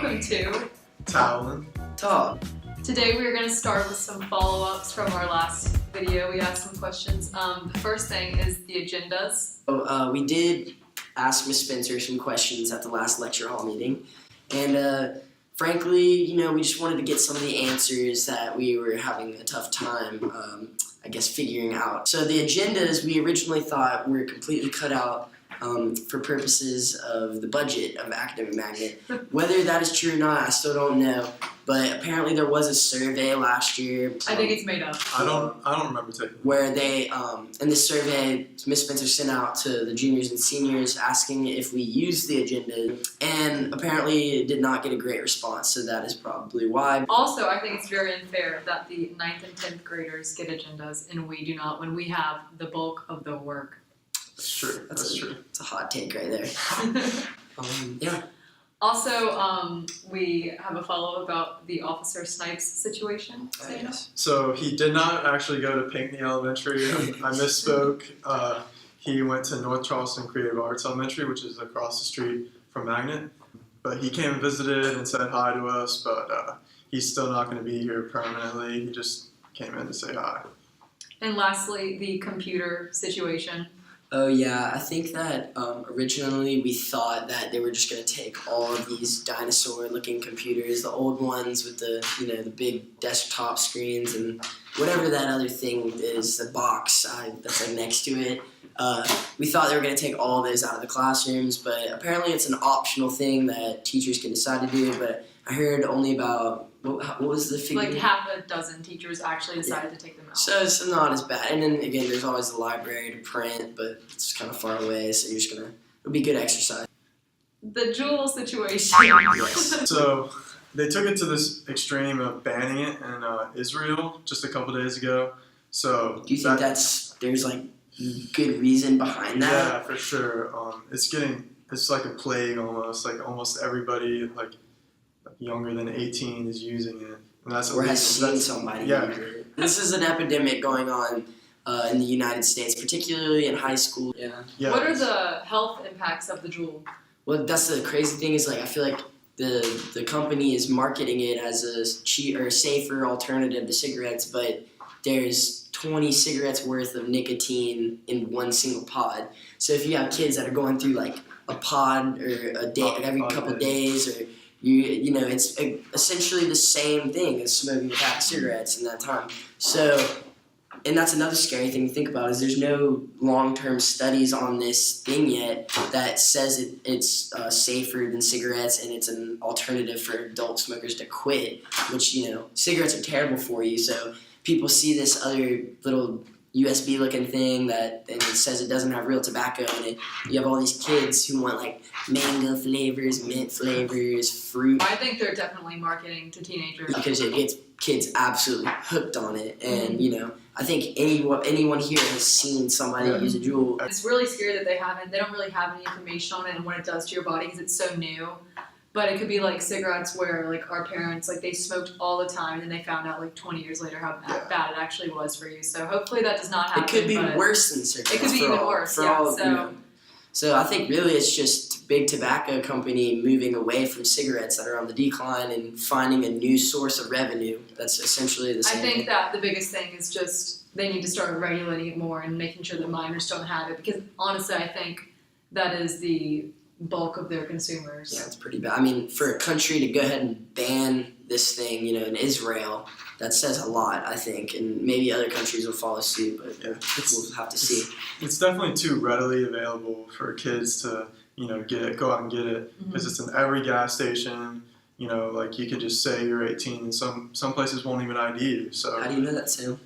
welcome to Talon. Talk. Today we are going to start with some follow-ups from our last video. We asked some questions. The first thing is the agendas. We did ask Miss Spencer some questions at the last lecture hall meeting, and frankly, we just wanted to get some of the answers that we were having a tough time, figuring out. So the agendas we originally thought were completely cut out for purposes of the budget of Academic Magnet. Whether that is true or not, I still don't know. But apparently there was a survey last year. I think it's made up. I don't remember taking it. Where they, in this survey, Miss Spencer sent out to the juniors and seniors asking if we used the agenda, and apparently it did not get a great response, so that is probably why. Also, I think it's very unfair that the 9th and 10th graders get agendas and we do not, when we have the bulk of the work. That's true. That's true. It's a hot take right there. Yeah. Also, we have a follow-up about the Officer Snipes situation. Yes. So he did not actually go to Pinckney Elementary. I misspoke. He went to North Charleston Creative Arts Elementary, which is across the street from Magnet. But he came and visited and said hi to us, but he's still not going to be here permanently. He just came in to say hi. And lastly, the computer situation. Oh yeah, I think that originally we thought that they were just going to take all of these dinosaur-looking computers, the old ones with the the big desktop screens and whatever that other thing is, the box that's like next to it. We thought they were going to take all of those out of the classrooms, but apparently it's an optional thing that teachers can decide to do. But I heard only about what was the figure? Like half a dozen teachers actually decided to take them out. So it's not as bad. And then again, there's always the library to print, but it's kind of far away, so it'll be good exercise. The Jewel situation. Yes. So they took it to this extreme of banning it in Israel just a couple days ago. So Do you think there's like good reason behind that? Yeah, for sure. It's like a plague almost. Like almost everybody younger than 18 is using it, and that's or has seen somebody. Yeah. use it. This is an epidemic going on in the United States, particularly in high school. Yeah. What are the health impacts of the Jewel? Well, that's the crazy thing is I feel like the company is marketing it as a cheap or safer alternative to cigarettes, but there's 20 cigarettes worth of nicotine in one single pod. So if you have kids that are going through like a pod or a day every couple of days, or it's essentially the same thing as smoking a pack of cigarettes in that time. So, and that's another scary thing to think about is there's no long-term studies on this thing yet that says it's safer than cigarettes and it's an alternative for adult smokers to quit, which, cigarettes are terrible for you. So people see this other little USB-looking thing and it says it doesn't have real tobacco in it. You have all these kids who want like mango flavors, mint flavors, fruit. I think they're definitely marketing to teenagers. Because it gets kids absolutely hooked on it. And, I think anyone here has seen somebody use a Juul. It's really scary that they don't really have any information on it and what it does to your body because it's so new. But it could be like cigarettes where like our parents, like they smoked all the time and then they found out like 20 years later how bad it actually was for you. So hopefully that does not happen. It could be worse than cigarettes. It could be even worse, So I think really it's just big tobacco company moving away from cigarettes that are on the decline and finding a new source of revenue. That's essentially the same thing. I think that the biggest thing is just they need to start regulating it more and making sure that minors don't have it because honestly I think that is the bulk of their consumers. Yeah, it's pretty bad. I mean, for a country to go ahead and ban this thing, in Israel, that says a lot, I think, and maybe other countries will follow suit, but we'll have to see. It's definitely too readily available for kids to, go out and get it, because it's in every gas station. You could just say you're 18, and some places won't even ID you. So how do you know that, Sam?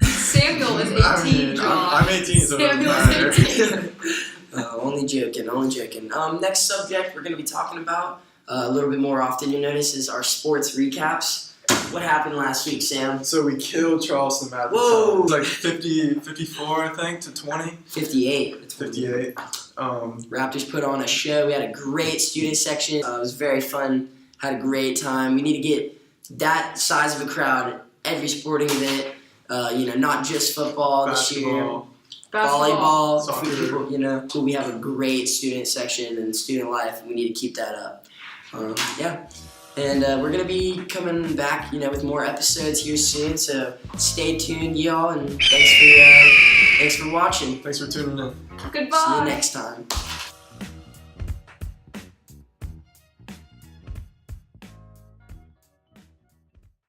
Samuel is 18, I'm 18, so it doesn't matter. Only joking. Next subject we're going to be talking about a little bit more often, you'll notice, is our sports recaps. What happened last week, Sam? So we killed Charleston at the Whoa! time. It was like 54, I think, to 20. 58. 58. Raptors put on a show. We had a great student section. It was very fun. Had a great time. We need to get that size of a crowd at every sporting event. Not just football this year. Volleyball, soccer. So we have a great student section and student life, and we need to keep that up. Yeah. And we're gonna be coming back, with more episodes here soon. So stay tuned, y'all, and thanks for watching. Thanks for tuning in. Goodbye. See you next time.